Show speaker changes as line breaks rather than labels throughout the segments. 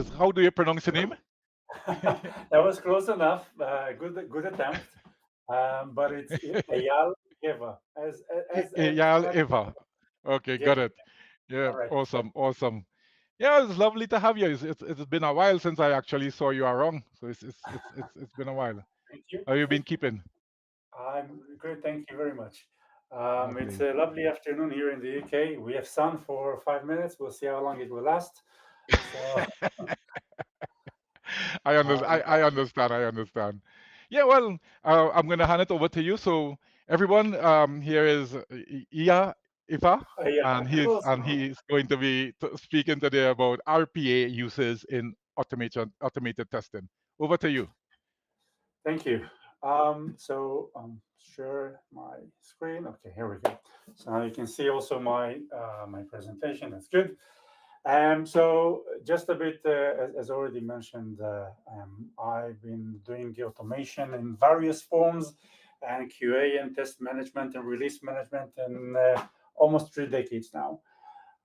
is how do you pronounce your name?
That was close enough. Good attempt. But it's Eyal Eva
Eyal
as
Eva. Okay, got
Geva.
it. Yeah,
All right.
awesome, awesome. Yeah, it's lovely to have you. It's been a while since I actually saw you around, so it's been a while.
Thank you.
How you been keeping?
I'm good. Thank you very much. It's
Lovely.
a lovely afternoon here in the UK. We have sun for 5 minutes. We'll see how long it will last. So, um,
I understand. I understand. Yeah, well, I'm gonna hand it over to you. So everyone, here is Iya Ifa,
yeah,
and
close.
he's going to be speaking today about RPA uses in automated testing. Over to you.
Thank you. Share my screen. Okay, here we go. So now you can see also my presentation. That's good. Just a bit, as already mentioned, I've been doing the automation in various forms, and QA and test management and release management in almost 3 decades now.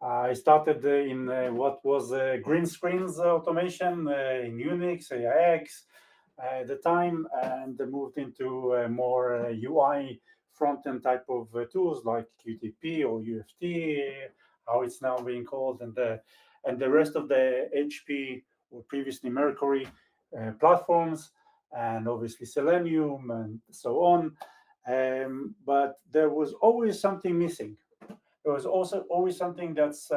I started in what was green screens automation in Unix, AIX at the time, and moved into more UI front-end type of tools like QTP or UFT, how it's now being called, and the rest of the HP or previously Mercury platforms, and obviously Selenium and so on. But there was always something missing. There was also always something that's,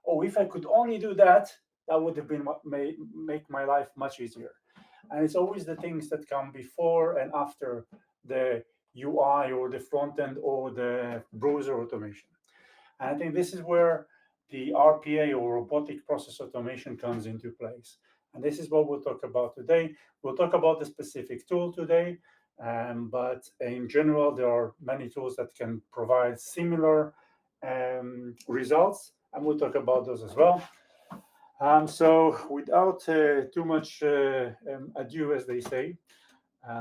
oh, if I could only do that, that would have been make my life much easier. And it's always the things that come before and after the UI or the front end or the browser automation. And I think this is where the RPA or robotic process automation comes into place. And this is what we'll talk about today. We'll talk about the specific tool today, but in general, there are many tools that can provide similar results, and we'll talk about those as well. So without too much ado, as they say,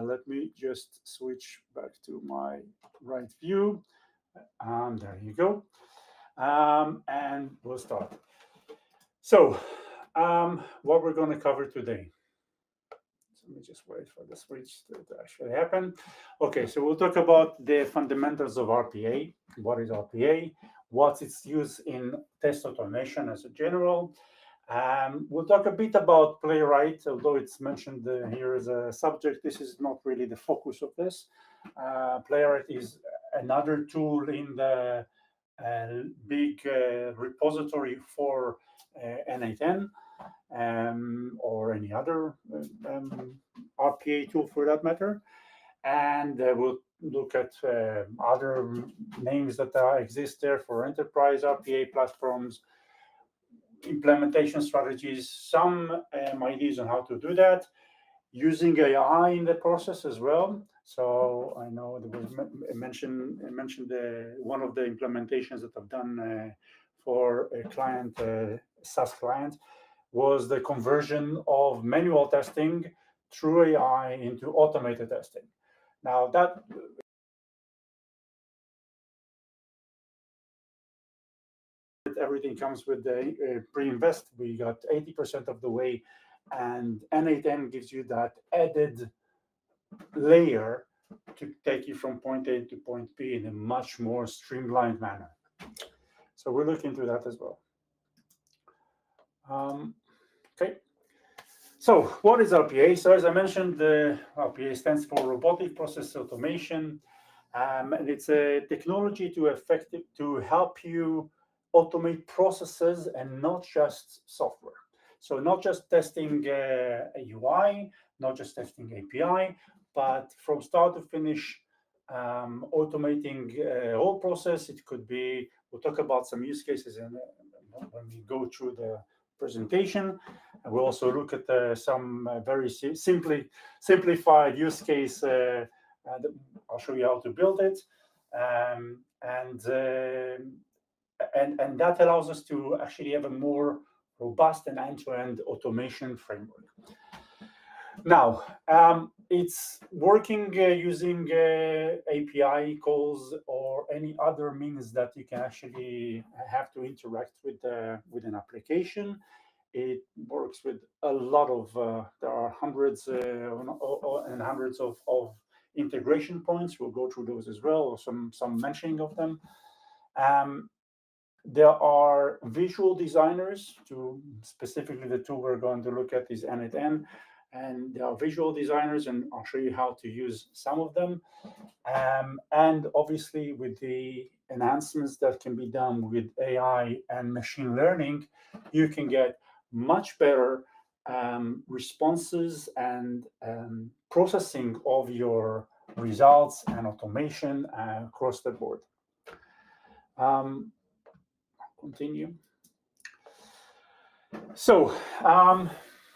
let me just switch back to my right view. There you go. And we'll start. So, what we're going to cover today. So let me just wait for the switch to actually happen. Okay, so we'll talk about the fundamentals of RPA. What is RPA? What's its use in test automation as a general? We'll talk a bit about Playwright, although it's mentioned here as a subject. This is not really the focus of this. Playwright is another tool in the big repository for N8N or any other RPA tool for that matter. And we'll look at other names that exist there for enterprise RPA platforms, implementation strategies, some ideas on how to do that, using AI in the process as well. So I know there was mentioned one of the implementations that I've done for a client, SaaS client, was the conversion of manual testing through AI into automated testing. Now that everything comes with the pre-invest. We got 80% of the way, and N8N gives you that added layer to take you from point A to point B in a much more streamlined manner. So we'll look into that as well. Okay. So what is RPA? So as I mentioned, the RPA stands for Robotic Process Automation, and it's a technology to help you automate processes and not just software. So not just testing a UI, not just testing API, but from start to finish, automating a whole process. It could be, we'll talk about some use cases when we go through the presentation. And we'll also look at some very simplified use case. I'll show you how to build it. And that allows us to actually have a more robust and end-to-end automation framework. Now, it's working using API calls or any other means that you can actually have to interact with an application. it works with a lot of, there are hundreds and hundreds of integration points. We'll go through those as well, or some mentioning of them. Um, there are visual designers, to specifically the tool we're going to look at is N8N, and there are visual designers, and I'll show you how to use some of them. And obviously, with the enhancements that can be done with AI and machine learning, you can get much better responses and processing of your results and automation across the board. Continue. So,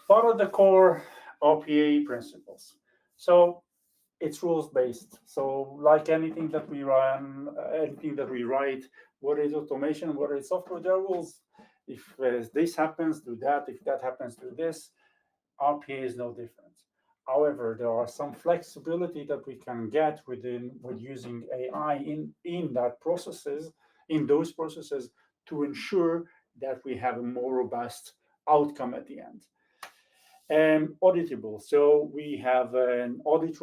what are the core RPA principles? So, it's rules based. So, like anything that we run, anything that we write, what is automation, what is software, there are rules. If this happens, do that. If that happens, do this. RPA is no different. However, there are some flexibility that we can get with using AI in those processes to ensure that we have a more robust outcome at the end. Auditable. So we have an audit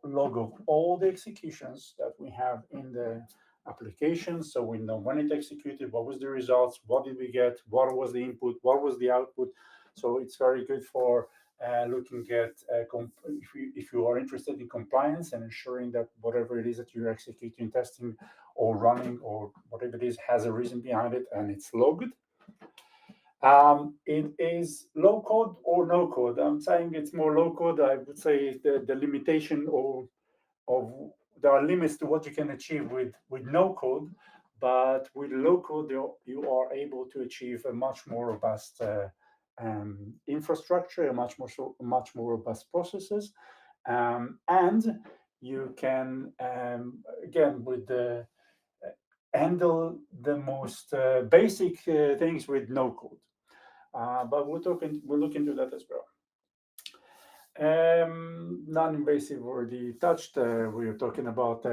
log of all the executions that we have in the application. So we know when it executed, what was the results, what did we get, what was the input, what was the output. So it's very good for looking at if you are interested in compliance and ensuring that whatever it is that you're executing, testing, or running, or whatever it is, has a reason behind it and it's logged. It is low code or no code. I'm saying it's more low code. I would say the limitation of there are limits to what you can achieve with no code, but with low code you are able to achieve a much more robust infrastructure, a much more robust processes, and you can again with the handle the most basic things with no code. But we'll look into that as well. Non-invasive already touched. We are talking about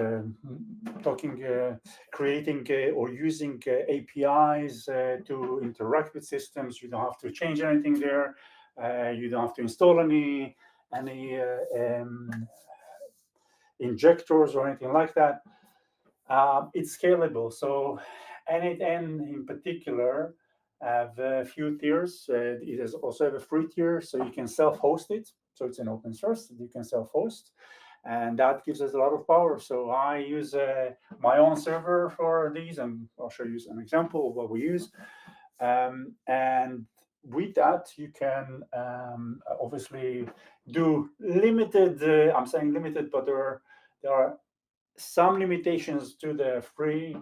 creating or using APIs to interact with systems. You don't have to change anything there. You don't have to install any injectors or anything like that. It's scalable. So N8N in particular have a few tiers. It has also have a free tier, so you can self-host it. So it's an open source. You can self-host, and that gives us a lot of power. So I use my own server for these, and I'll show you an example of what we use. And with that, you can obviously do limited. I'm saying limited, but there are some limitations to the free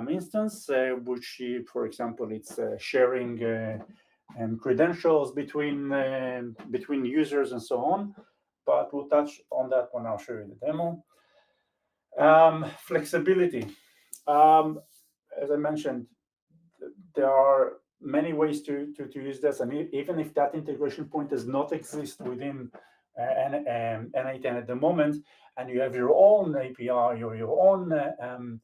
instance, which, for example, it's sharing credentials between users and so on. But we'll touch on that when I'll show you the demo. Flexibility. As I mentioned, there are many ways to use this, and even if that integration point does not exist within N8N at the moment, and you have your own API or your own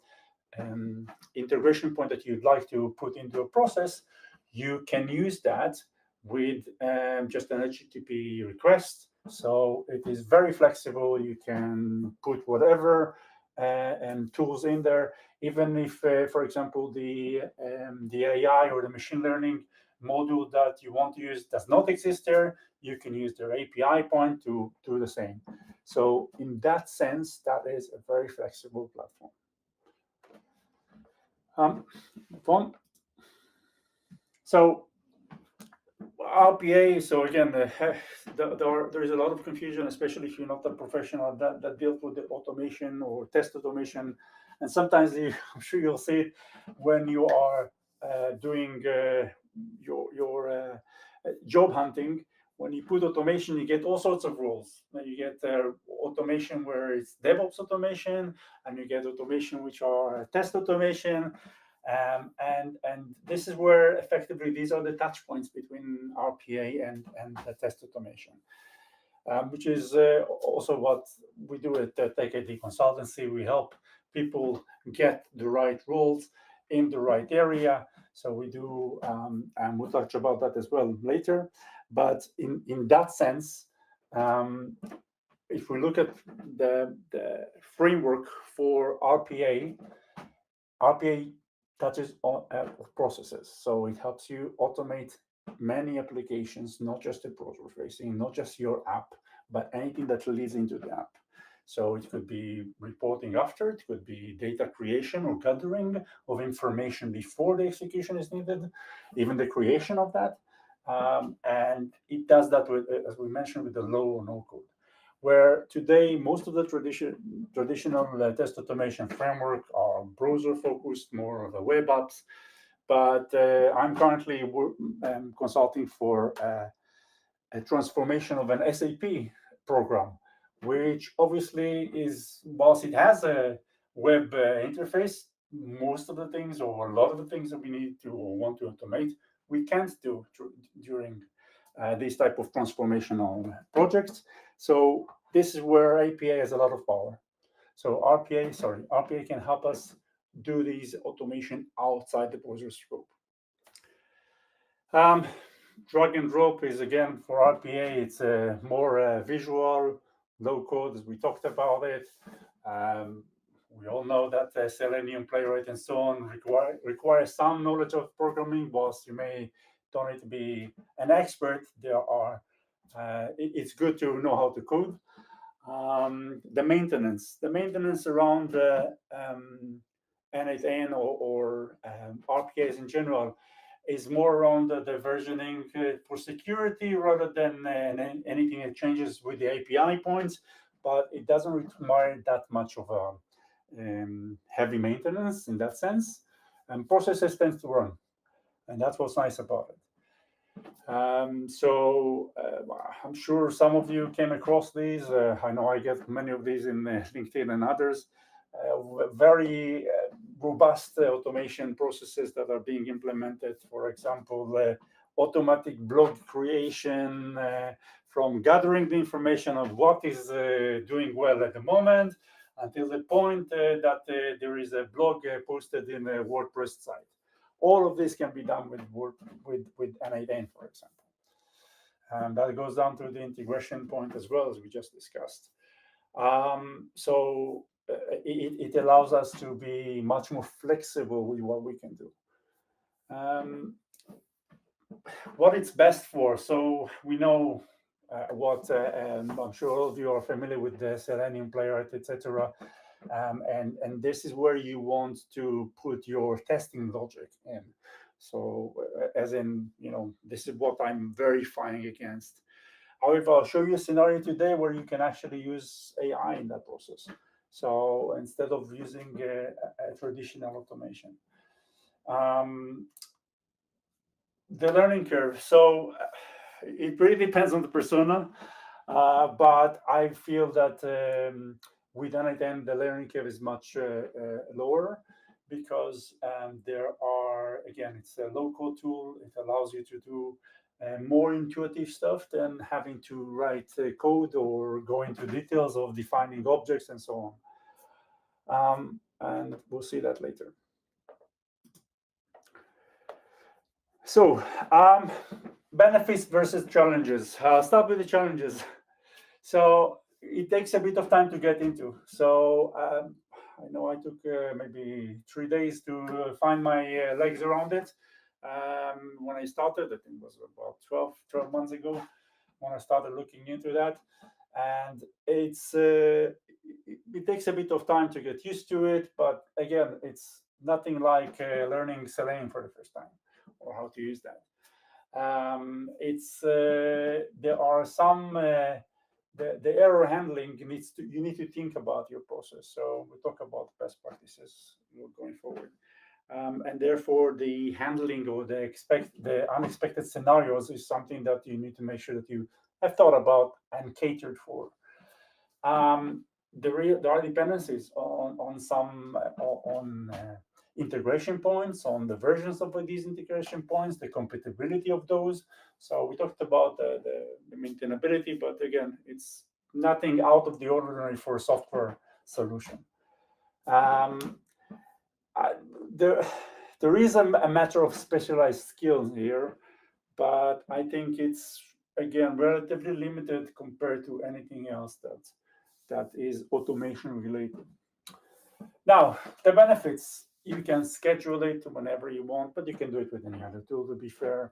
integration point that you'd like to put into a process, you can use that with just an HTTP request. So it is very flexible. You can put whatever tools in there. Even if, for example, the AI or the machine learning module that you want to use does not exist there, you can use their API point to do the same. So in that sense, that is a very flexible platform. So RPA, so again, there is a lot of confusion, especially if you're not a professional that deals with the automation or test automation. And sometimes I'm sure you'll see it when you are doing your job hunting. When you put automation, you get all sorts of rules. You get automation where it's DevOps automation, and you get automation which are test automation. And this is where effectively these are the touch points between RPA and the test automation, which is also what we do at TechID Consultancy. We help people get the right rules. in the right area. So we do, and we'll touch about that as well later. But in that sense, um, if we look at the framework for RPA, RPA touches on processes. So it helps you automate many applications, not just the browser facing, not just your app, but anything that leads into the app. So it could be reporting after, it could be data creation or gathering of information before the execution is needed, even the creation of that. And it does that with, as we mentioned, with the low or no code. Where today most of the traditional test automation framework are browser focused, more of the web apps. But I'm currently consulting for a transformation of an SAP program, which obviously is, whilst it has a web interface, most of the things or a lot of the things that we need to or want to automate, we can't do during these type of transformational projects. So this is where APA has a lot of power. So RPA can help us do these automation outside the browser scope. Um, Drag and drop is again for RPA. It's more visual, low code, as we talked about it. Um, we all know that Selenium, Playwright, and so on require some knowledge of programming. Whilst you may don't need to be an expert, it's good to know how to code. The maintenance around N8N or RPAs in general is more around the versioning for security rather than anything that changes with the API points, but it doesn't require that much of a heavy maintenance in that sense. And processes tend to run, and that's what's nice about it. So I'm sure some of you came across these. I know I get many of these in LinkedIn and others. Very robust automation processes that are being implemented. For example, automatic blog creation from gathering the information of what is doing well at the moment until the point that there is a blog posted in a WordPress site. All of this can be done with N8N, for example. And that goes down to the integration point as well, as we just discussed. So it allows us to be much more flexible with what we can do. What it's best for. So we know what, I'm sure all of you are familiar with the Selenium, Playwright, etc. And this is where you want to put your testing logic in. So as in, this is what I'm verifying against. However, I'll show you a scenario today where you can actually use AI in that process. So instead of using a traditional automation. The learning curve. So it really depends on the persona, but I feel that with N8N, the learning curve is much lower because there are, again, it's a low-code tool. It allows you to do more intuitive stuff than having to write code or go into details of defining objects and so on. And we'll see that later. So, benefits versus challenges. I'll start with the challenges. So it takes a bit of time to get into. So I know I took maybe 3 days to find my legs around it. When I started, I think it was about 12 months ago, when I started looking into that. And it takes a bit of time to get used to it. But again, it's nothing like learning Selenium for the first time or how to use that. There are some the error handling you need to think about your process. So we talk about best practices going forward, and therefore the handling or the unexpected scenarios is something that you need to make sure that you have thought about and catered for. There are dependencies on some integration points, on the versions of these integration points, the compatibility of those. So we talked about the maintainability, but again, it's nothing out of the ordinary for a software solution. There is a matter of specialized skills here, but I think it's again relatively limited compared to anything else that is automation related. Now, the benefits, you can schedule it whenever you want, but you can do it with any other tool, to be fair.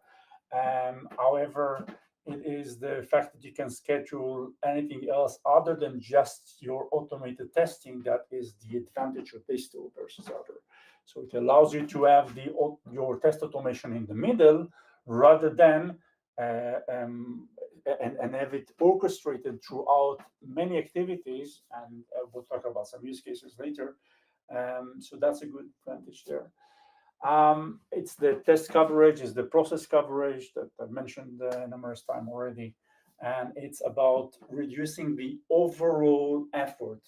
However, it is the fact that you can schedule anything else other than just your automated testing that is the advantage of this tool versus other. So it allows you to have your test automation in the middle rather than and have it orchestrated throughout many activities. And we'll talk about some use cases later. So that's a good advantage there. It's the test coverage, it's the process coverage that I've mentioned numerous times already. And it's about reducing the overall effort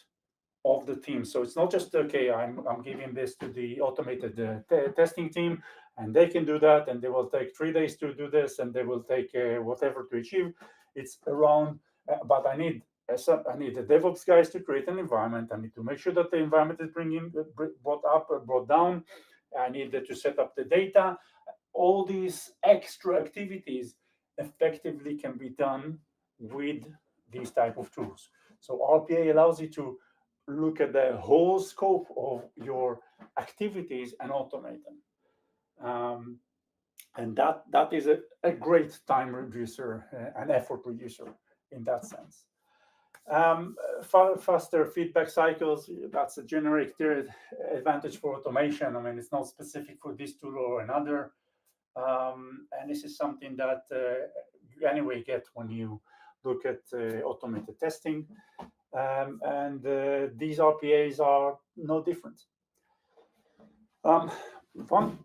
of the team. So it's not just, okay, I'm giving this to the automated testing team, and they can do that, and they will take 3 days to do this, and they will take whatever to achieve. It's around, but I need the DevOps guys to create an environment. I need to make sure that the environment is brought up or brought down. I need to set up the data. All these extra activities effectively can be done with these type of tools. So RPA allows you to look at the whole scope of your activities and automate them. And that is a great time reducer, an effort reducer in that sense. Faster feedback cycles, that's a generic advantage for automation. I mean, it's not specific for this tool or another. And this is something that you anyway get when you look at automated testing. And these RPAs are no different. Fun.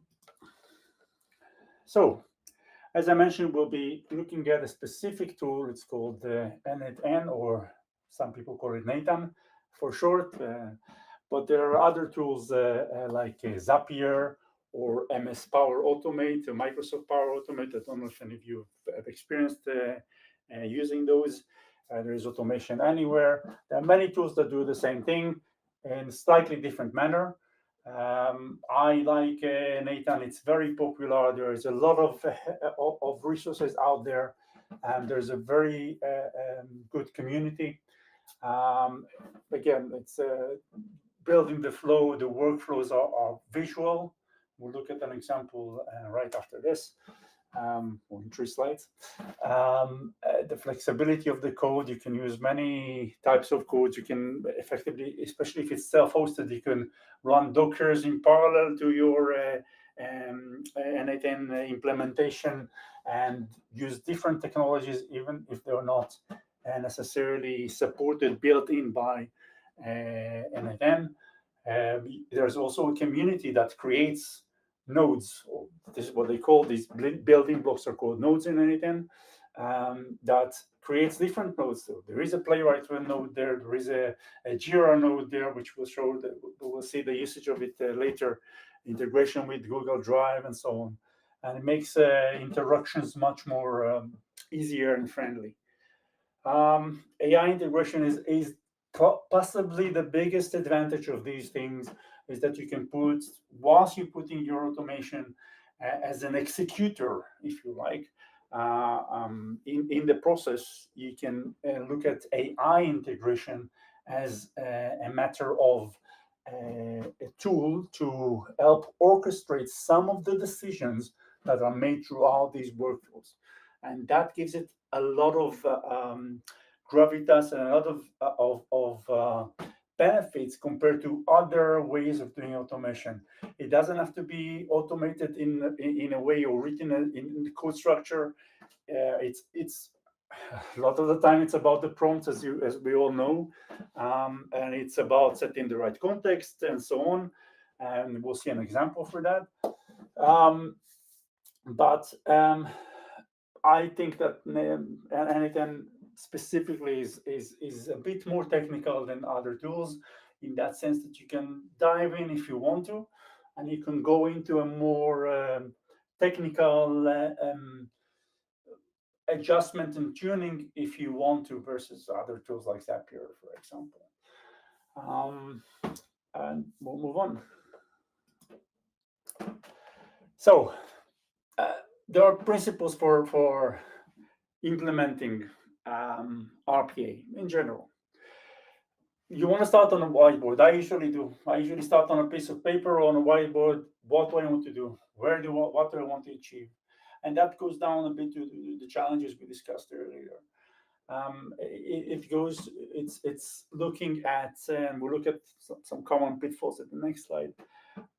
So, as I mentioned, we'll be looking at a specific tool. It's called N8N, or some people call it Nathan for short. But there are other tools like Zapier or MS Power Automate, Microsoft Power Automate. I don't know if any of you have experienced using those. There is Automation Anywhere. There are many tools that do the same thing in slightly different manner. I like Nathan. It's very popular. There is a lot of resources out there, and there's a very good community. Again, it's building the flow. The workflows are visual. We'll look at an example right after this. On 3 slides. The flexibility of the code, you can use many types of codes. You can effectively, especially if it's self-hosted, you can run Dockers in parallel to your N8N implementation and use different technologies, even if they're not necessarily supported, built in by N8N. There's also a community that creates nodes. This is what they call these building blocks, are called nodes in N8N, that creates different nodes. So there is a Playwright node there. There is a Jira node there, which will show that we'll see the usage of it later. Integration with Google Drive and so on, and it makes interactions much more easier and friendly. AI integration is possibly the biggest advantage of these things, is that you can put, whilst you put in your automation as an executor, if you like, in the process, you can look at AI integration as a matter of a tool to help orchestrate some of the decisions that are made throughout these workflows. And that gives it a lot of gravitas and a lot of benefits compared to other ways of doing automation. It doesn't have to be automated in a way or written in the code structure. It's a lot of the time it's about the prompts, as we all know, and it's about setting the right context and so on. And we'll see an example for that. But I think that N8N specifically is a bit more technical than other tools, in that sense that you can dive in if you want to, and you can go into a more technical adjustment and tuning if you want to, versus other tools like Zapier, for example. And we'll move on. So there are principles for implementing RPA in general. You want to start on a whiteboard. I usually do. I usually start on a piece of paper or on a whiteboard. What do I want to do? What do I want to achieve? And that goes down a bit to the challenges we discussed earlier. It's looking at, we'll look at some common pitfalls at the next slide,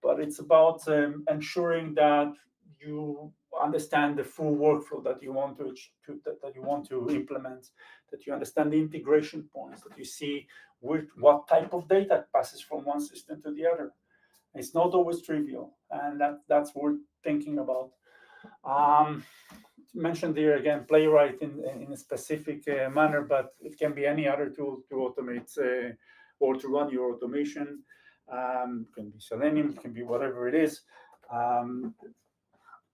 but it's about ensuring that you understand the full workflow that you want that you want to implement, that you understand the integration points, that you see what type of data passes from one system to the other. It's not always trivial, and that's worth thinking about. Um, Mentioned here again Playwright in a specific manner, but it can be any other tool to automate or to run your automation. It can be Selenium, it can be whatever it is. Um,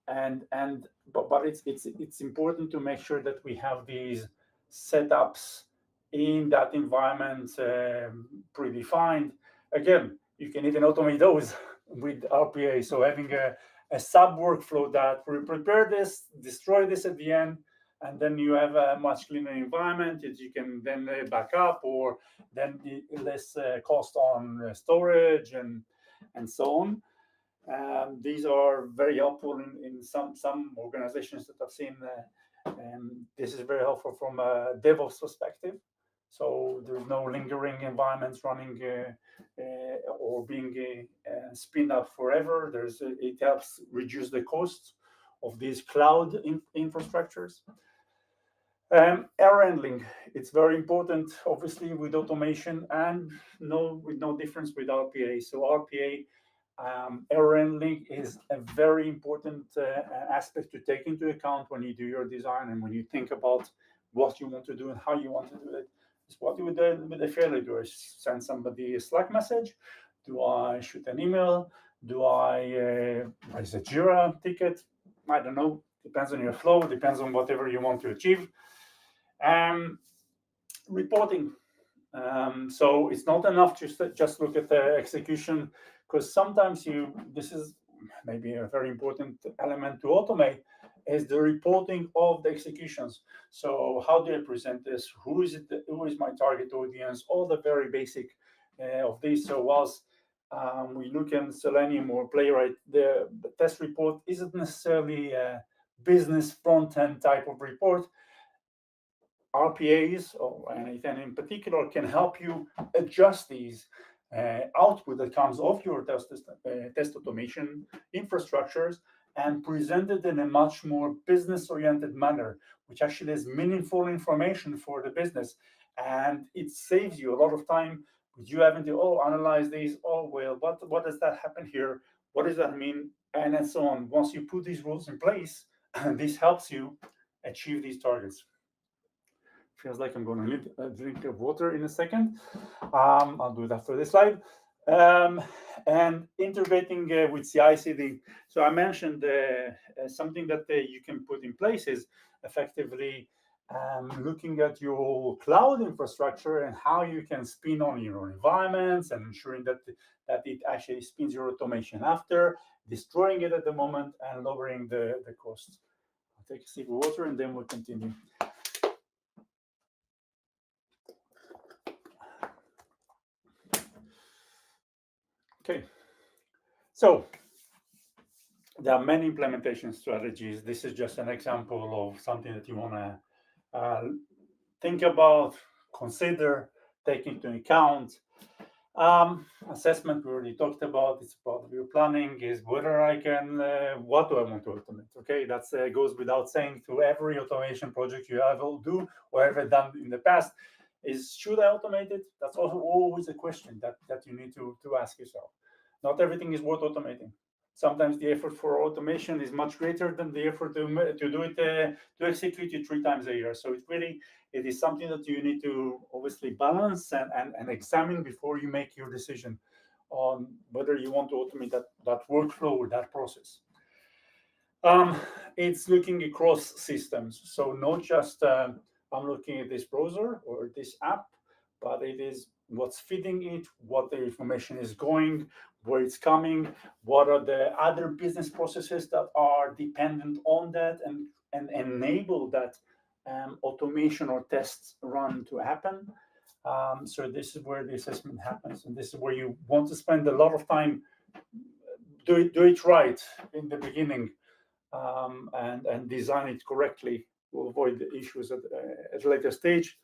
but it's important to make sure that we have these setups in that environment predefined. Again, you can even automate those with RPA. So having a sub workflow that we prepare this, destroy this at the end, and then you have a much cleaner environment that you can then back up, or then less cost on storage and so on. These are very helpful in some organizations that I've seen. And this is very helpful from a DevOps perspective. So there's no lingering environments running or being spinned up forever. It helps reduce the cost of these cloud infrastructures. Error handling, it's very important, obviously, with automation, and with no difference with RPA. So RPA error handling is a very important aspect to take into account when you do your design and when you think about what you want to do and how you want to do it. It's what you would do with a failure. Do I send somebody a Slack message? Do I shoot an email? Do I raise a Jira ticket? I don't know. Depends on your flow. Depends on whatever you want to achieve. Reporting. So it's not enough to just look at the execution, because sometimes this is maybe a very important element to automate, is the reporting of the executions. So how do I present this? Who is it? Who is my target audience? All the very basic of this. So whilst we look in Selenium or Playwright, the test report isn't necessarily a business front-end type of report. RPAs, or anything in particular, can help you adjust these output that comes off your test automation infrastructures and present it in a much more business-oriented manner, which actually is meaningful information for the business. And it saves you a lot of time with you having to, analyze these. Well, what does that happen here? What does that mean? And so on. Once you put these rules in place, this helps you achieve these targets. Feels like I'm going to need a drink of water in a second. I'll do it after this slide. And integrating with CI/CD. So I mentioned something that you can put in place is effectively looking at your cloud infrastructure and how you can spin on your environments and ensuring that it actually spins your automation after, destroying it at the moment and lowering the costs. I'll take a sip of water and then we'll continue. Okay, so there are many implementation strategies. This is just an example of something that you want to think about, consider, take into account. Assessment we already talked about. It's about your planning, is whether I can, what do I want to automate? Okay, that goes without saying to every automation project you ever do or ever done in the past. Is should I automate it? That's also always a question that you need to ask yourself. Not everything is worth automating. Sometimes the effort for automation is much greater than the effort to do it to execute it 3 times a year. So it is something that you need to obviously balance and examine before you make your decision on whether you want to automate that workflow or that process. It's looking across systems. So not just I'm looking at this browser or this app, but it is what's feeding it, what the information is going, where it's coming, what are the other business processes that are dependent on that and enable that automation or tests run to happen. So this is where the assessment happens, and this is where you want to spend a lot of time. Do it right in the beginning, and design it correctly to avoid the issues at a later stage.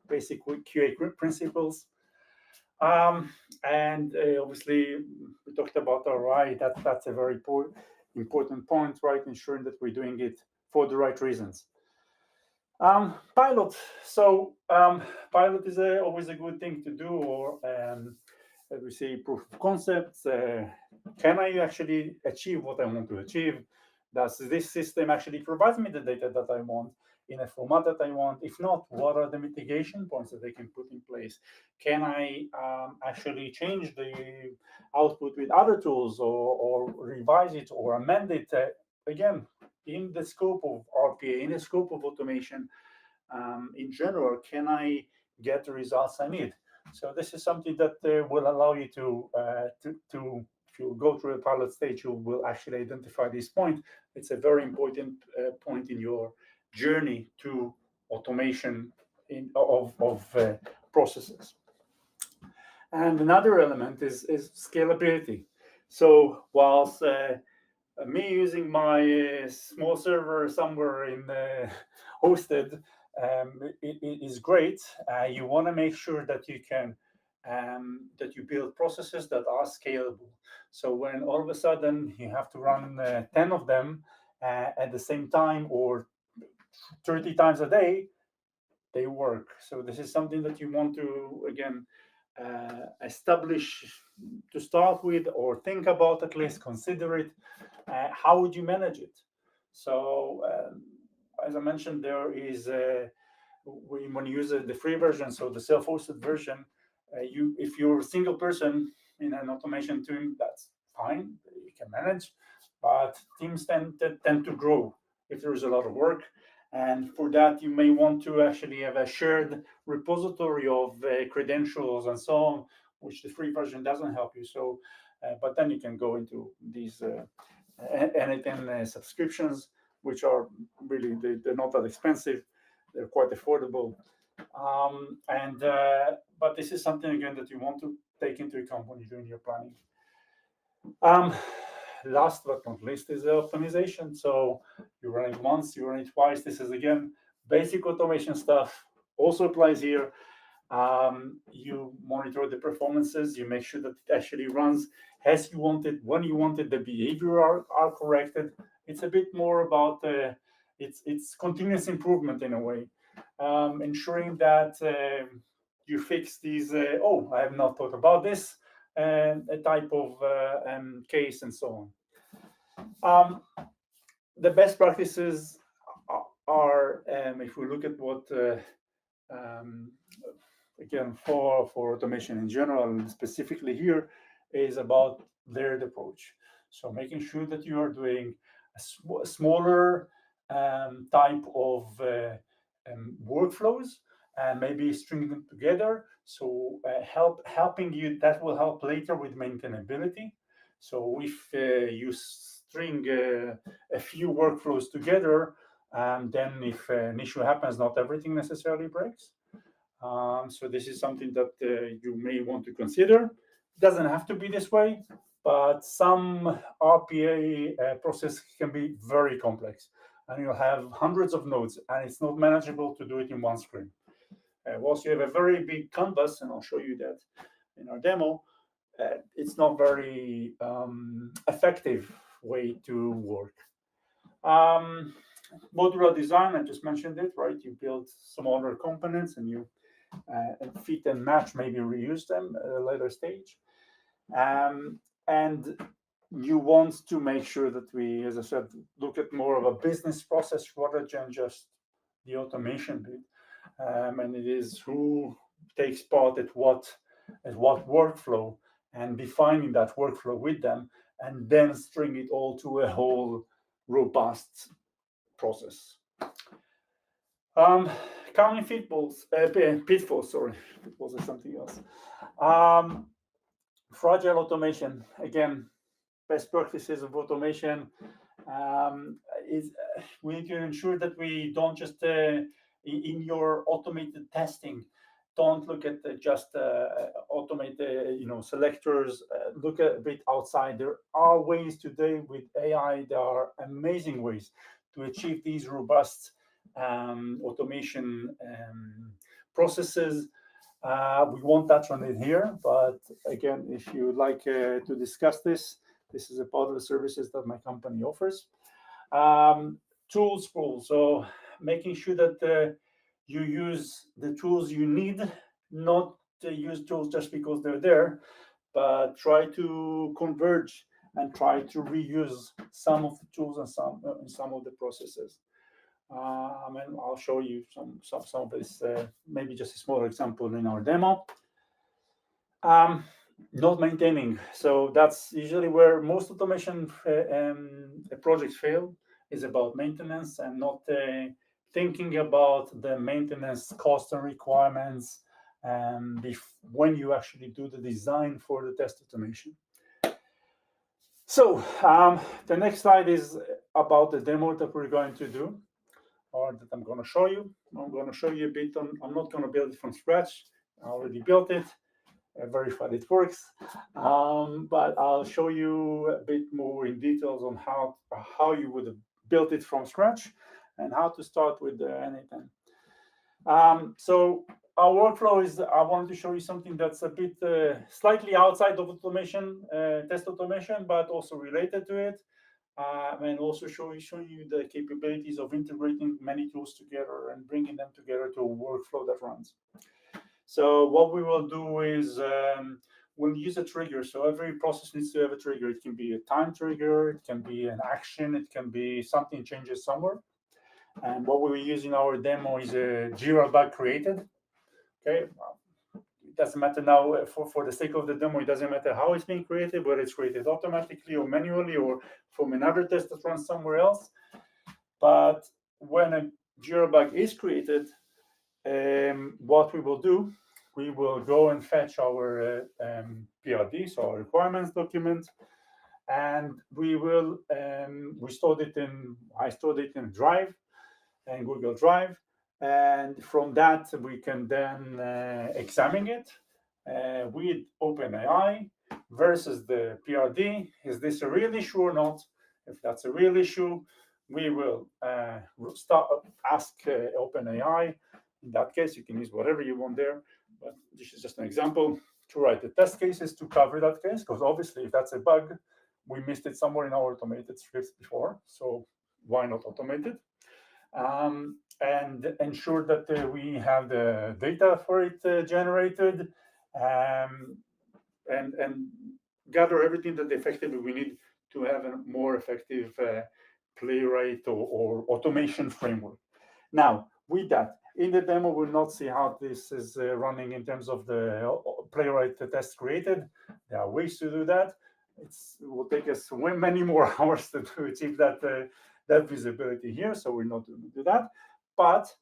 Basic QA principles. And Obviously, we talked about ROI. That's a very important point, right? Ensuring that we're doing it for the right reasons. Pilot. So pilot is always a good thing to do, or as we say, proof of concepts. Can I actually achieve what I want to achieve? Does this system actually provide me the data that I want in a format that I want? If not, what are the mitigation points that I can put in place? Can I actually change the output with other tools, or revise it or amend it? Again, in the scope of RPA, in the scope of automation, in general, can I get the results I need? So this is something that will allow you to if you go through a pilot stage, you will actually identify this point. It's a very important point in your journey to automation of processes. And another element is scalability. So whilst me using my small server somewhere in hosted it is great. You want to make sure that you can that you build processes that are scalable. So when all of a sudden you have to run 10 of them at the same time, or 30 times a day, they work. So this is something that you want to, again, establish to start with, or think about, at least consider it. How would you manage it? So as I mentioned, there is when you use the free version, so the self-hosted version, if you're a single person in an automation team, that's fine, you can manage. But teams tend to grow if there is a lot of work, and for that you may want to actually have a shared repository of credentials and so on, which the free version doesn't help you. So but then you can go into these N8N subscriptions, which are really, they're not that expensive, they're quite affordable. But this is something, again, that you want to take into account when you're doing your planning. Last but not least is optimization. So you run it once, you run it twice. This is, again, basic automation stuff, also applies here. You monitor the performances, you make sure that it actually runs as you want it, when you want it, the behavior are corrected. It's a bit more about it's continuous improvement in a way, ensuring that you fix these I have not thought about this, a type of case, and so on. The best practices are, if we look at what again, for automation in general, and specifically here, is about layered approach. So making sure that you are doing a smaller type of workflows, and maybe stringing them together. So helping you, that will help later with maintainability. So if you string a few workflows together, then if an issue happens, not everything necessarily breaks. So this is something that you may want to consider. It doesn't have to be this way, but some RPA process can be very complex, and you'll have hundreds of nodes, and it's not manageable to do it in one screen. Whilst you have a very big canvas, and I'll show you that in our demo, it's not very effective way to work. Modular design, I just mentioned it, right? You build smaller components, and you fit and match, maybe reuse them at a later stage. And you want to make sure that we, as I said, look at more of a business process rather than just the automation bit. And it is who takes part at what workflow, and defining that workflow with them, and then string it all to a whole robust process. Common pitfalls. Sorry, pitfalls is something else. Fragile automation, again, best practices of automation is we need to ensure that we don't just in your automated testing, don't look at just automate selectors. Look a bit outside. There are ways today with AI. There are amazing ways to achieve these robust automation processes. We won't touch on it here, but again, if you would like to discuss this, this is a part of the services that my company offers. Tools pool. So making sure that you use the tools you need, not to use tools just because they're there, but try to converge and try to reuse some of the tools and some of the processes. And I'll show you some of this, maybe just a small example in our demo. Not maintaining. So that's usually where most automation projects fail, is about maintenance and not thinking about the maintenance cost and requirements when you actually do the design for the test automation. So the next slide is about the demo that we're going to do, or that I'm going to show you. I'm going to show you a bit on, I'm not going to build it from scratch. I already built it. Verified it works, but I'll show you a bit more in details on how you would have built it from scratch and how to start with anything. So our workflow is, I wanted to show you something that's a bit slightly outside of automation, test automation, but also related to it, and also show you the capabilities of integrating many tools together and bringing them together to a workflow that runs. So what we will do is we'll use a trigger. So every process needs to have a trigger. It can be a time trigger, it can be an action, it can be something changes somewhere. And what we will use in our demo is a Jira bug created. Okay, it doesn't matter now for the sake of the demo. It doesn't matter how it's being created, whether it's created automatically or manually or from another test that runs somewhere else. But when a Jira bug is created, what we will do, we will go and fetch our PRD, so our requirements document, and we will I stored it in Drive and Google Drive, and from that we can then examine it with OpenAI versus the PRD. Is this a real issue or not? If that's a real issue, we will ask OpenAI. In that case, you can use whatever you want there, but this is just an example to write the test cases to cover that case, because obviously if that's a bug, we missed it somewhere in our automated scripts before, so why not automate it? And ensure that we have the data for it generated, and gather everything that effectively we need to have a more effective Playwright or automation framework. Now, with that, in the demo, we'll not see how this is running in terms of the Playwright test created. There are ways to do that. It will take us many more hours to achieve that visibility here, so we're not going to do that. But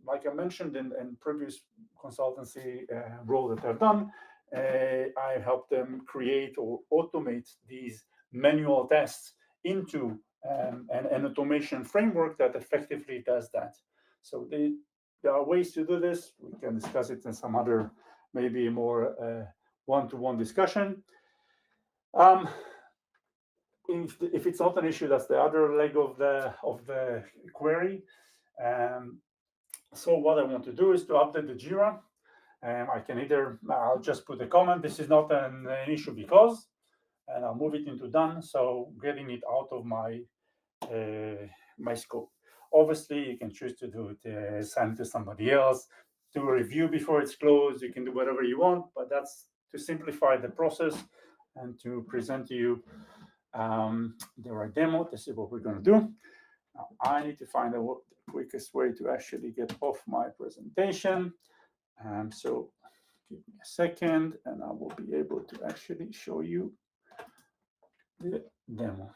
like I mentioned in previous consultancy role that I've done, I help them create or automate these manual tests into an automation framework that effectively does that. So there are ways to do this. We can discuss it in some other, maybe more one-to-one discussion. If it's not an issue, that's the other leg of the query. So what I want to do is to update the Jira. I can I'll just put a comment, this is not an issue because, and I'll move it into done. So getting it out of my my scope. Obviously, you can choose to do it, send to somebody else, do a review before it's closed. You can do whatever you want, but that's to simplify the process and to present to you the right demo. This is what we're going to do. Now, I need to find the quickest way to actually get off my presentation. So give me a second, and I will be able to actually show you the demo.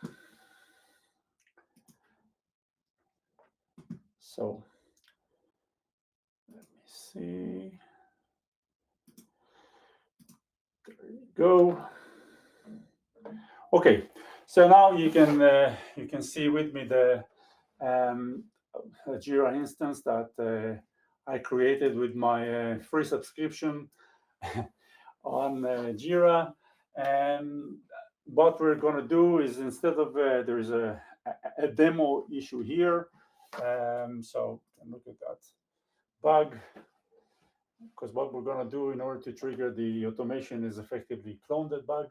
So let me see. Go. Okay, so now you can see with me the um, Jira instance that I created with my free subscription on Jira. And what we're going to do is, instead of there is a demo issue here. So look at that bug, because what we're going to do in order to trigger the automation is effectively clone that bug.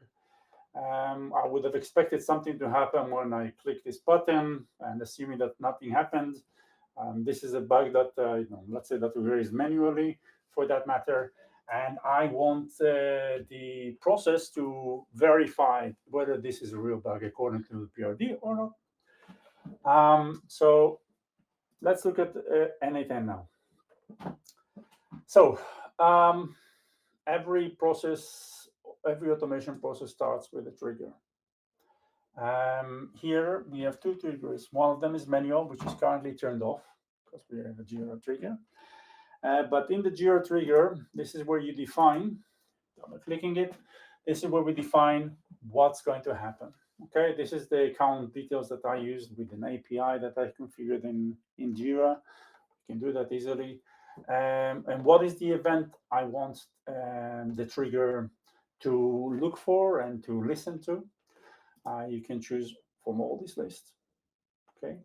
I would have expected something to happen when I click this button, and assuming that nothing happened, this is a bug that, let's say that we raise manually for that matter, and I want the process to verify whether this is a real bug according to the PRD or not. So let's look at N8N now. So every automation process starts with a trigger. Here we have two triggers. One of them is manual, which is currently turned off because we have a Jira trigger. But in the Jira trigger, this is where you define, by clicking it, this is where we define what's going to happen. Okay, this is the account details that I used with an API that I configured in Jira. You can do that easily. And what is the event I want the trigger to look for and to listen to? You can choose from all this list. Okay.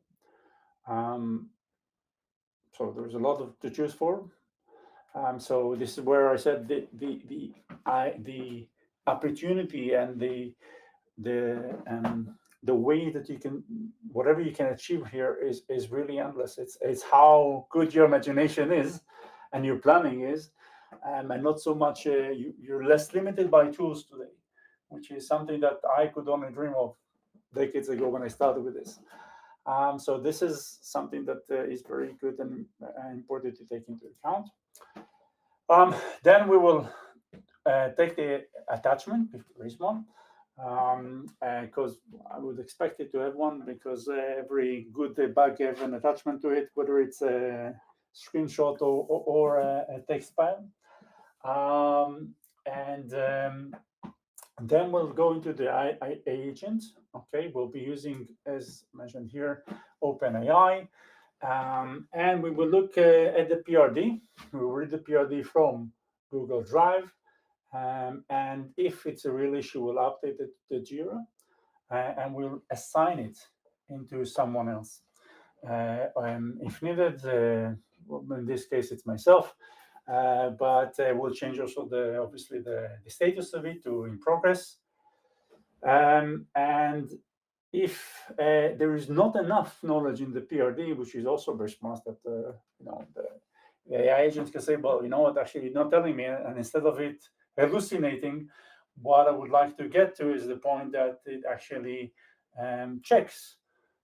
So there's a lot to choose for. So this is where I said the opportunity and the way that you can, whatever you can achieve here is really endless. It's how good your imagination is and your planning is, and not so much you're less limited by tools today, which is something that I could only dream of decades ago when I started with this. So this is something that is very good and important to take into account. Then we will take the attachment, if there is one, because I would expect it to have one, because every good bug have an attachment to it, whether it's a screenshot or a text file. Then we'll go into the agent. Okay, we'll be using, as mentioned here, OpenAI. And we will look at the PRD. We will read the PRD from Google Drive. And if it's a real issue, we'll update the Jira and we'll assign it into someone else. If needed, well, in this case, it's myself. But we'll change also obviously the status of it to in progress. And if there is not enough knowledge in the PRD, which is also a response that the AI agent can say, well, you know what, actually you're not telling me, and instead of it hallucinating, what I would like to get to is the point that it actually checks.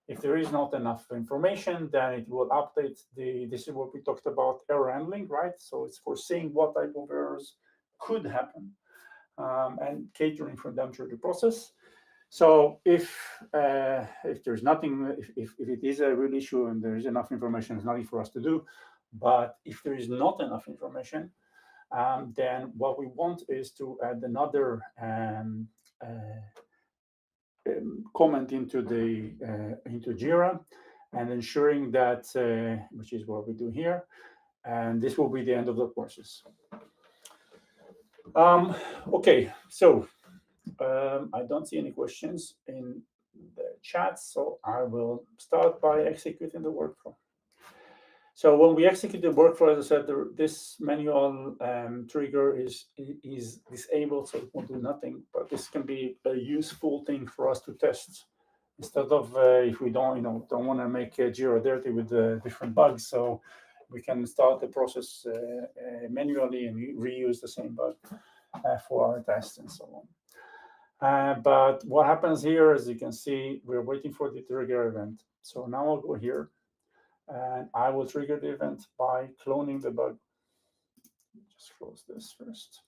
If there is not enough information, then it will update this is what we talked about, error handling, right? So it's foreseeing what type of errors could happen and catering for them through the process. So if there's nothing, if it is a real issue and there is enough information, there's nothing for us to do. But if there is not enough information, then what we want is to add another comment into Jira, and ensuring that, which is what we do here, and this will be the end of the process. Okay, so I don't see any questions in the chat, so I will start by executing the workflow. So when we execute the workflow, as I said, this manual trigger is disabled, so it won't do nothing. But this can be a useful thing for us to test instead of if we don't want to make Jira dirty with different bugs. So we can start the process manually and reuse the same bug for our tests and so on. But what happens here, as you can see, we're waiting for the trigger event. So now I'll go here. And I will trigger the event by cloning the bug. Just close this first.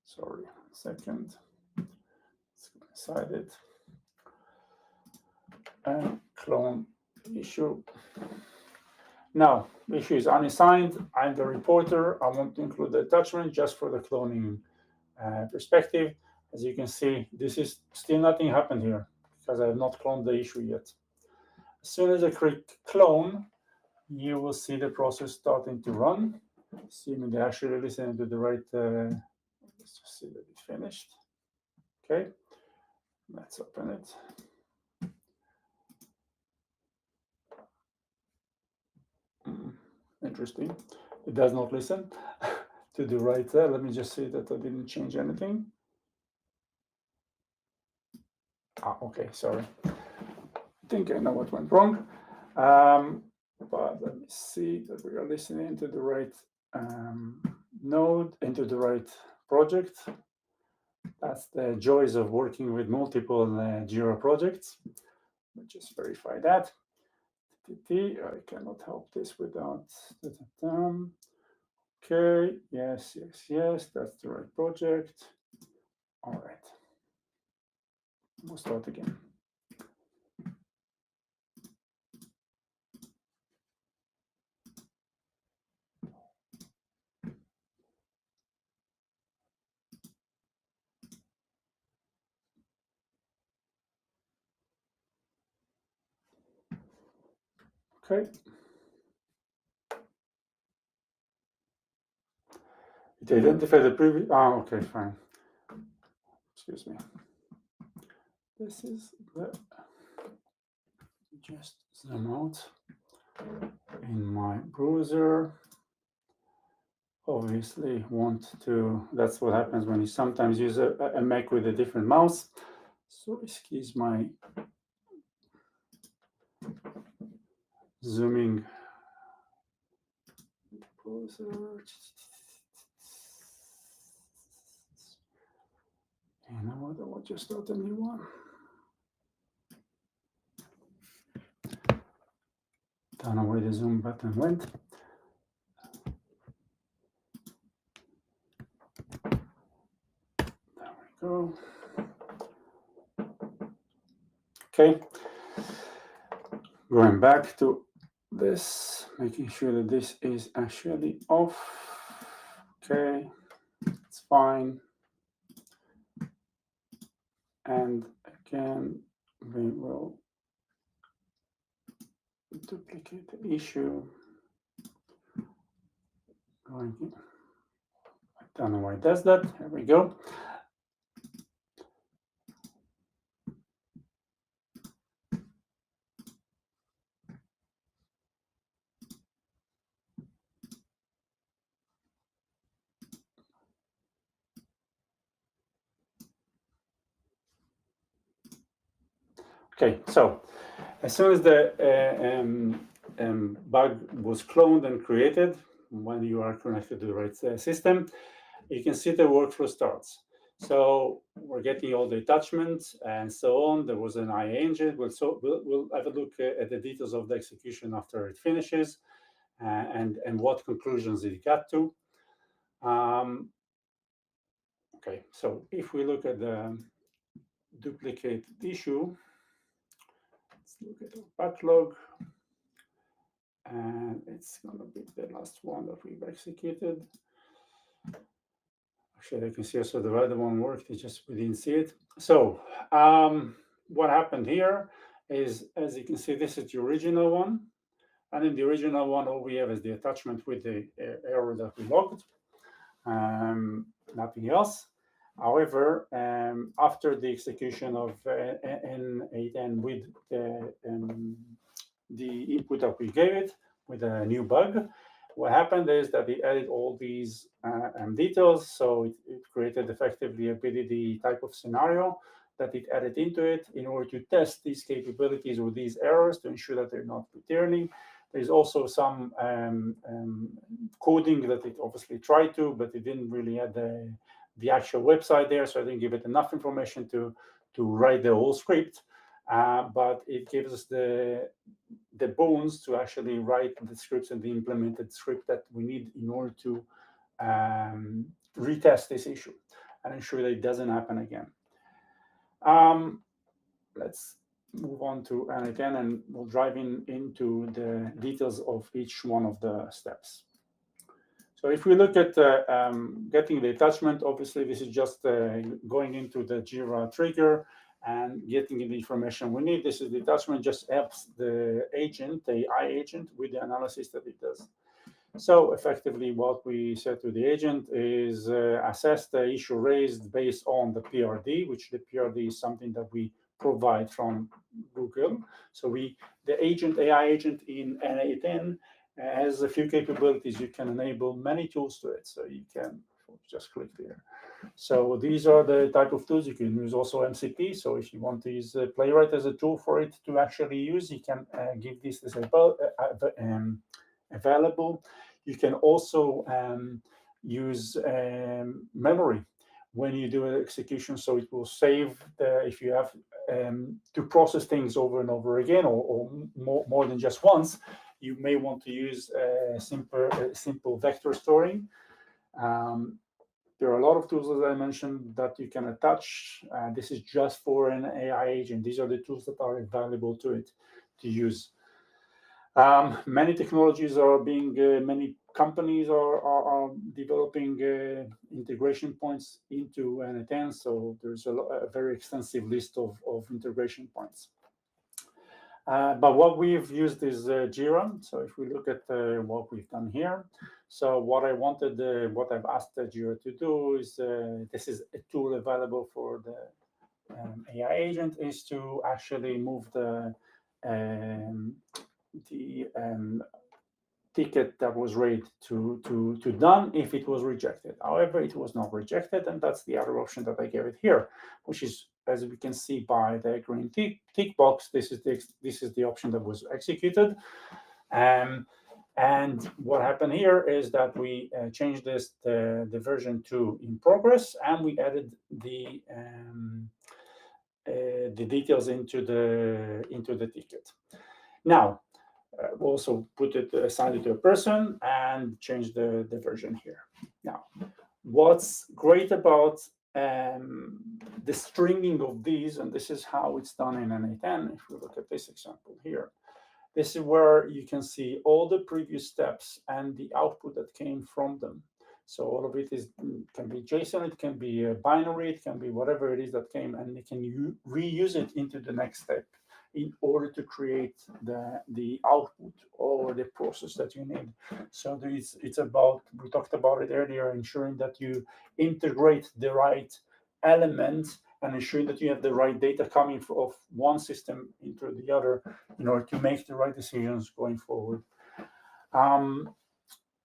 Sorry, second. Let's go inside it. And clone issue. Now, issue is unassigned. I'm the reporter. I want to include the attachment just for the cloning perspective. As you can see, this is still nothing happened here because I have not cloned the issue yet. As soon as I click clone, you will see the process starting to run. Assuming they actually listening to the right. Let's just see that it finished. Okay, let's open it. Interesting. It does not listen to the right there. Let me just see that I didn't change anything. Okay, sorry. I think I know what went wrong. But let me see that we are listening to the right node, into the right project. That's the joys of working with multiple Jira projects. Let me just verify that. I cannot help this without. Okay, yes, that's the right project. All right, we'll start again. Okay. It identified the previous. Okay, fine. Excuse me. This is the. Just zoom out in my browser. Obviously, want to. That's what happens when you sometimes use a Mac with a different mouse. So excuse my zooming browser. You know what? I will just start a new one. Don't know where the zoom button went. There we go. Okay. Going back to this, making sure that this is actually off. Okay, it's fine. And again, we will duplicate the issue. I don't know why it does that. Here we go. Okay, so as soon as the bug was cloned and created, when you are connected to the right system, you can see the workflow starts. So we're getting all the attachments and so on. There was an IA engine. We'll have a look at the details of the execution after it finishes and what conclusions it got to. Okay, so if we look at the duplicate issue, let's look at the backlog. And it's going to be the last one that we've executed. Actually, I can see also the other one worked, it's just we didn't see it. So what happened here is, as you can see, this is the original one. And in the original one, all we have is the attachment with the error that we logged, nothing else. However, after the execution of N8 and with the input that we gave it with a new bug, what happened is that it added all these details. So it created effectively a BDD type of scenario that it added into it in order to test these capabilities or these errors to ensure that they're not returning. There's also some coding that it obviously tried to, but it didn't really add the actual website there. So I didn't give it enough information to write the whole script. But it gives us the bones to actually write the scripts and the implemented script that we need in order to retest this issue and ensure that it doesn't happen again. Let's move on to N8N, and we'll dive into the details of each one of the steps. So if we look at getting the attachment, obviously this is just going into the Jira trigger and getting the information we need. This is the attachment, just helps the agent, the AI agent, with the analysis that it does. So effectively what we said to the agent is assess the issue raised based on the PRD, which the PRD is something that we provide from Google. So the agent, AI agent in N8N has a few capabilities. You can enable many tools to it. So you can just click there. So these are the type of tools. You can use also MCP. So if you want to use Playwright as a tool for it to actually use, you can give this as available. You can also use memory when you do an execution, so it will save if you have to process things over and over again, or more than just once. You may want to use simple vector storing. There are a lot of tools, as I mentioned, that you can attach. This is just for an AI agent. These are the tools that are available to it to use. Many technologies are being, many companies are developing integration points into N8N, so there's a very extensive list of integration points. But what we've used is Jira. So if we look at what we've done here, so what I've asked Jira to do is, this is a tool available for the AI agent, is to actually move the ticket that was raised to done if it was rejected. However, it was not rejected, and that's the other option that I gave it here, which is, as we can see by the green tick box, this is the option that was executed. And what happened here is that we changed the version to in progress, and we added the details into the ticket. Now, we'll also put it, assign it to a person, and change the version here. Now, what's great about the stringing of these, and this is how it's done in N8N. If we look at this example here, this is where you can see all the previous steps and the output that came from them. So all of it can be JSON, it can be a binary, it can be whatever it is that came, and you can reuse it into the next step in order to create the output or the process that you need. So it's about, we talked about it earlier, ensuring that you integrate the right elements and ensuring that you have the right data coming from one system into the other in order to make the right decisions going forward.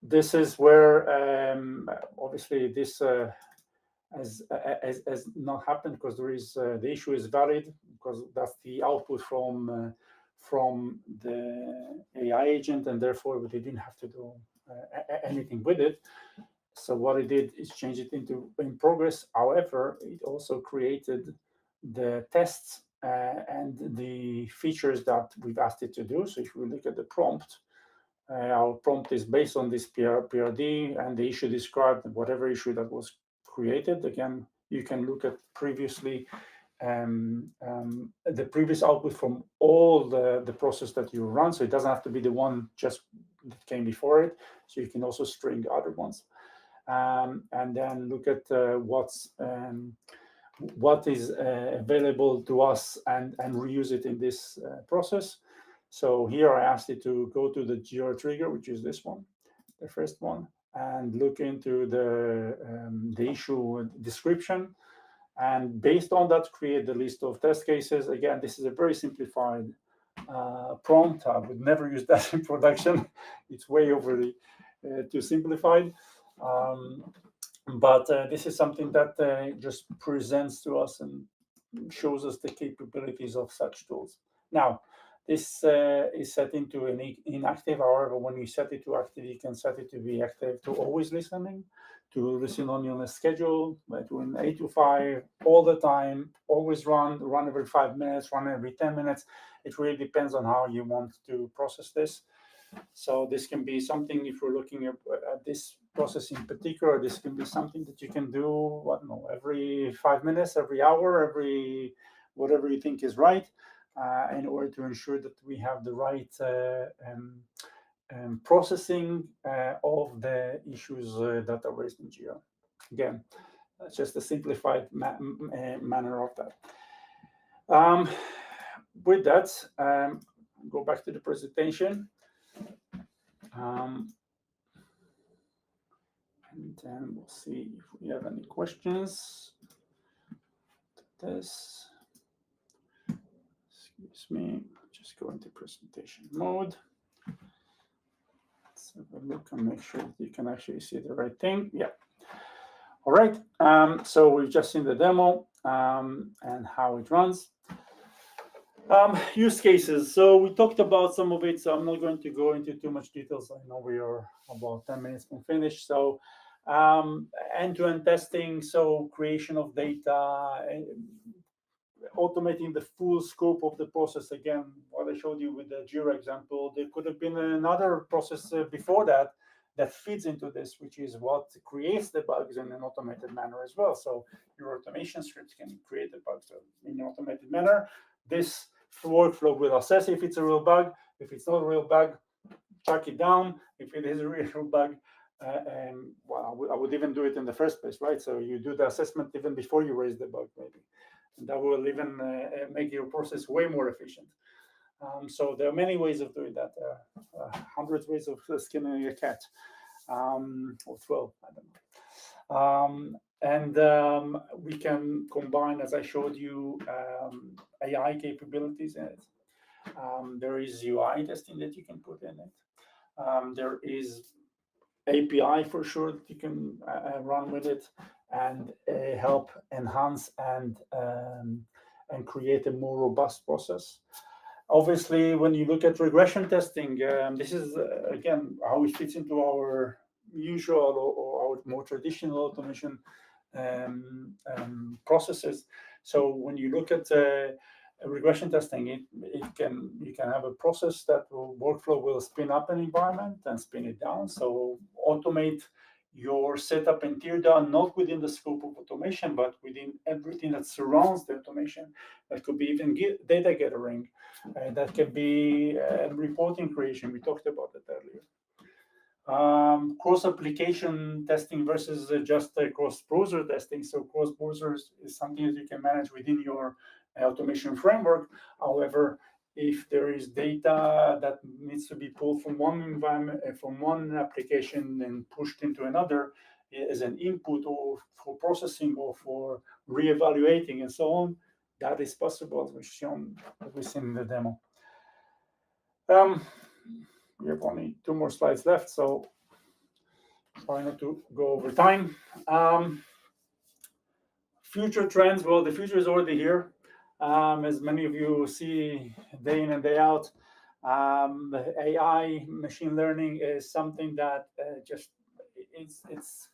This is where obviously this has not happened, because there is the issue is valid, because that's the output from the AI agent, and therefore they didn't have to do anything with it. So what it did is change it into in progress. However, it also created the tests and the features that we've asked it to do. So if we look at the prompt, our prompt is based on this PRD and the issue described, whatever issue that was created. Again, you can look at previously the previous output from all the process that you run. So it doesn't have to be the one just that came before it. So you can also string other ones. And then look at what is available to us and reuse it in this process. So here I asked it to go to the Jira trigger, which is this one, the first one, and look into the issue description. And based on that, create the list of test cases. Again, this is a very simplified prompt. I would never use that in production. It's way overly too simplified. But this is something that just presents to us and shows us the capabilities of such tools. Now, this is set into an inactive. However, when you set it to active, you can set it to be active to always listening, to listen only on a schedule, between 8 to 5, all the time, always run every 5 minutes, run every 10 minutes. It really depends on how you want to process this. So this can be something, if we're looking at this process in particular, this can be something that you can do, I don't know, every 5 minutes, every hour, every whatever you think is right. in order to ensure that we have the right processing of the issues that are raised in Jira. Again, that's just a simplified manner of that. With that, go back to the presentation. And then we'll see if we have any questions. This, excuse me, just go into presentation mode. Let's have a look and make sure that you can actually see the right thing. Yeah. All right. So we've just seen the demo and how it runs. Use cases. So we talked about some of it, so I'm not going to go into too much details. I know we are about 10 minutes from finish. So end-to-end testing, so creation of data, automating the full scope of the process. Again, what I showed you with the Jira example, there could have been another process before that that feeds into this, which is what creates the bugs in an automated manner as well. So your automation scripts can create the bugs in an automated manner. This workflow will assess if it's a real bug. If it's not a real bug, track it down. If it is a real bug, well, I would even do it in the first place, right? So you do the assessment even before you raise the bug, maybe. And that will even make your process way more efficient. So there are many ways of doing that. Hundreds of ways of skinning a cat, or 12, I don't know. And we can combine, as I showed you, AI capabilities in it. There is UI testing that you can put in it. There is API for sure that you can run with it and help enhance and create a more robust process. Obviously, when you look at regression testing, this is again how it fits into our usual or our more traditional automation processes. So when you look at regression testing, you can have a process that workflow will spin up an environment and spin it down. So automate your setup and tear down, not within the scope of automation, but within everything that surrounds the automation. That could be even data gathering. That can be reporting creation. We talked about that earlier. Cross-application testing versus just cross-browser testing. So cross-browser is something that you can manage within your automation framework. However, if there is data that needs to be pulled from one environment, from one application and pushed into another as an input or for processing or for reevaluating and so on, that is possible, as we've seen in the demo. We have only 2 more slides left, so try not to go over time. Future trends, well, the future is already here. As many of you see day in and day out, AI, machine learning is something that it's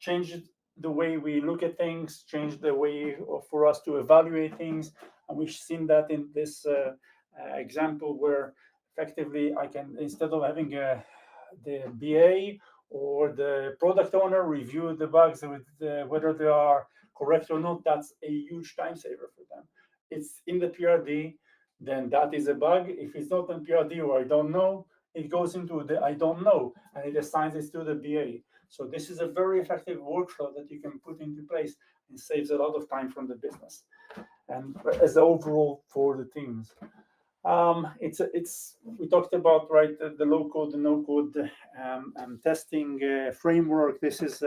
changed the way we look at things, changed the way for us to evaluate things. And we've seen that in this example where effectively I can, instead of having the BA or the product owner review the bugs with whether they are correct or not, that's a huge time saver for them. It's in the PRD, then that is a bug. If it's not in PRD or I don't know, it goes into the I don't know, and it assigns it to the BA. So this is a very effective workflow that you can put into place and saves a lot of time from the business. And as overall for the teams, we talked about, right, the low code, the no code testing framework. This is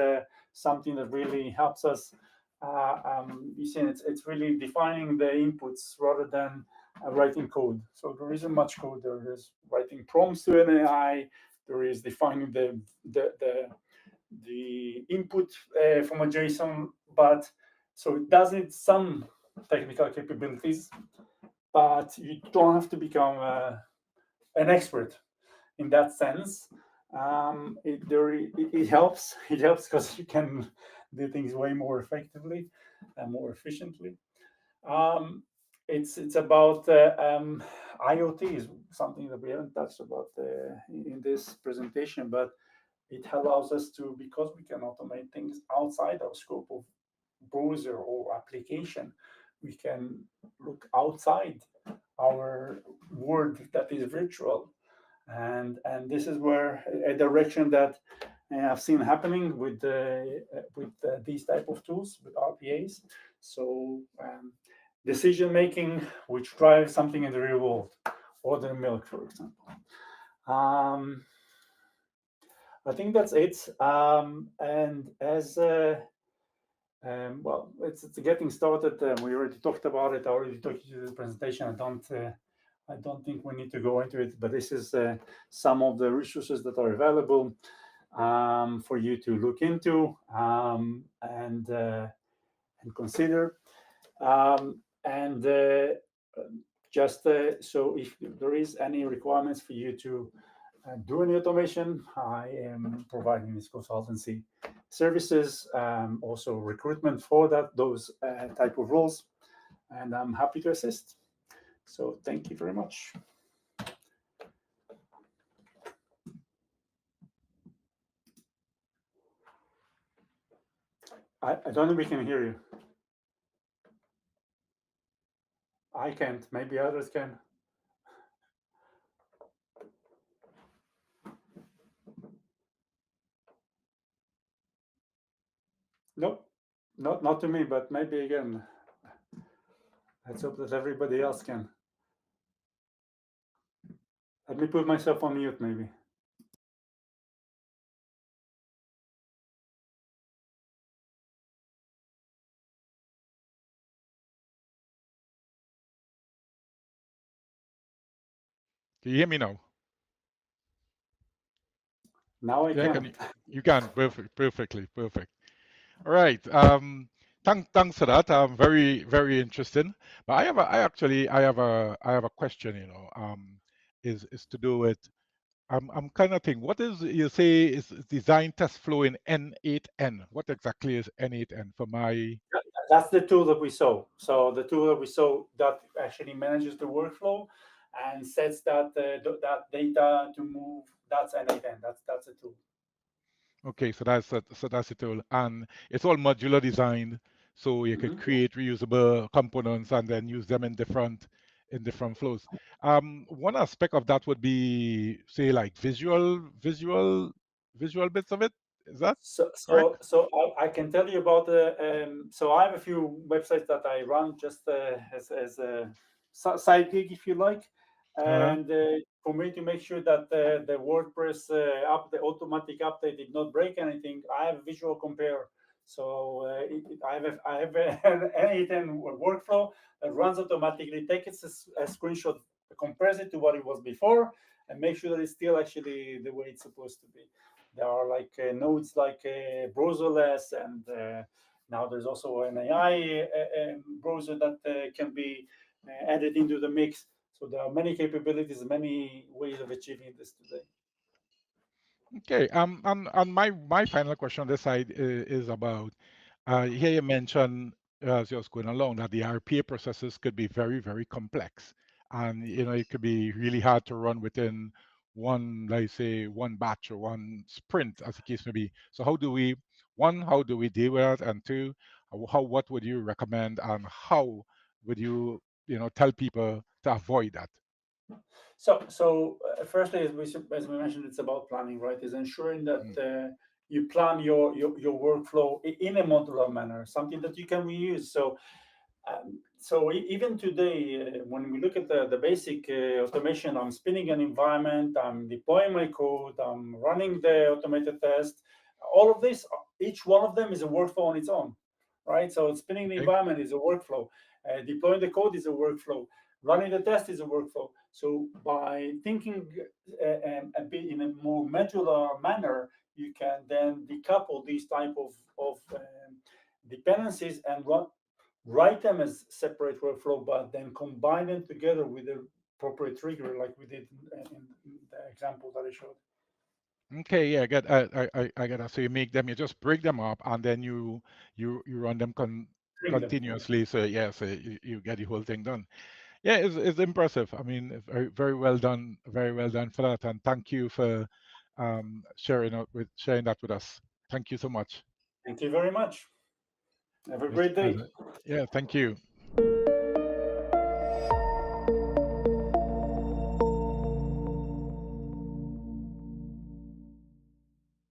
something that really helps us. You see, it's really defining the inputs rather than writing code. So there isn't much code. There is writing prompts to an AI. There is defining the input from a JSON, but so it does need some technical capabilities, but you don't have to become an expert in that sense. It helps. It helps because you can do things way more effectively and more efficiently. It's about IoT is something that we haven't touched about in this presentation, but it allows us to, because we can automate things outside our scope of browser or application, we can look outside our world that is virtual. And this is where a direction that I've seen happening with these type of tools with RPAs. So decision making which drives something in the real world, order milk, for example. Um, I think that's it. And as well, it's getting started. We already talked about it. I already talked you the presentation. I don't think we need to go into it. But this is some of the resources that are available for you to look into and consider. And just so if there is any requirements for you to do any automation, I am providing this consultancy services, also recruitment for those type of roles, and I'm happy to assist. So thank you very much. I don't know if we can hear you. I can't. Maybe others can. Nope, not to me, but maybe again. Let's hope that everybody else can. Let me put myself on mute, maybe.
Can you hear me now?
Now I
Yeah,
can.
you can perfectly perfect. All right. Thanks for that. Very interesting. But I have a question. Is to do with I'm kind of thinking. What is you say is design test flow in N8N? What exactly is N8N for my?
That's the tool that we saw. So the tool that we saw that actually manages the workflow and sets that data to move. That's an event. That's a tool.
Okay, so that's the tool, and it's all modular designed, so you could
Mhm.
create reusable components and then use them in different flows. One aspect of that would be, say, like visual bits of it. Is that correct?
So I can tell you about the. So I have a few websites that I run just as a side gig, if you like,
Uh-huh.
and for me to make sure that the WordPress the automatic update did not break anything, I have Visual Compare. So I have an anything workflow that runs automatically, takes a screenshot, compares it to what it was before, and make sure that it's still actually the way it's supposed to be. There are like nodes like browserless, and now there's also an AI browser that can be added into the mix. So there are many capabilities, many ways of achieving this today.
Okay. And my final question on this side is about here you mentioned as you was going along that the RPA processes could be very complex, and it could be really hard to run within one, like say, one batch or one sprint, as the case may be. So how do we deal with that, and two, what would you recommend, and how would you tell people to avoid that?
So firstly, as we mentioned, it's about planning, right? Is ensuring that
Mm.
you plan your workflow in a modular manner, something that you can reuse. So even today, when we look at the basic automation, I'm spinning an environment, I'm deploying my code, I'm running the automated test. All of this, each one of them is a workflow on its own, right? So spinning the
Okay.
environment is a workflow. Deploying the code is a workflow. Running the test is a workflow. So by thinking a bit in a more modular manner, you can then decouple these type of dependencies and write them as separate workflow, but then combine them together with the appropriate trigger, like we did in the example that I showed.
Okay, yeah, I get that. So you make them, you just break them up, and then you run them
Bring them. Yeah.
continuously. So yeah, so you get the whole thing done. Yeah, it's impressive. I mean, very well done for that, and thank you for sharing that with us. Thank you so much.
Thank you very much. Have a
Mr.
great day.
President. Yeah, thank you.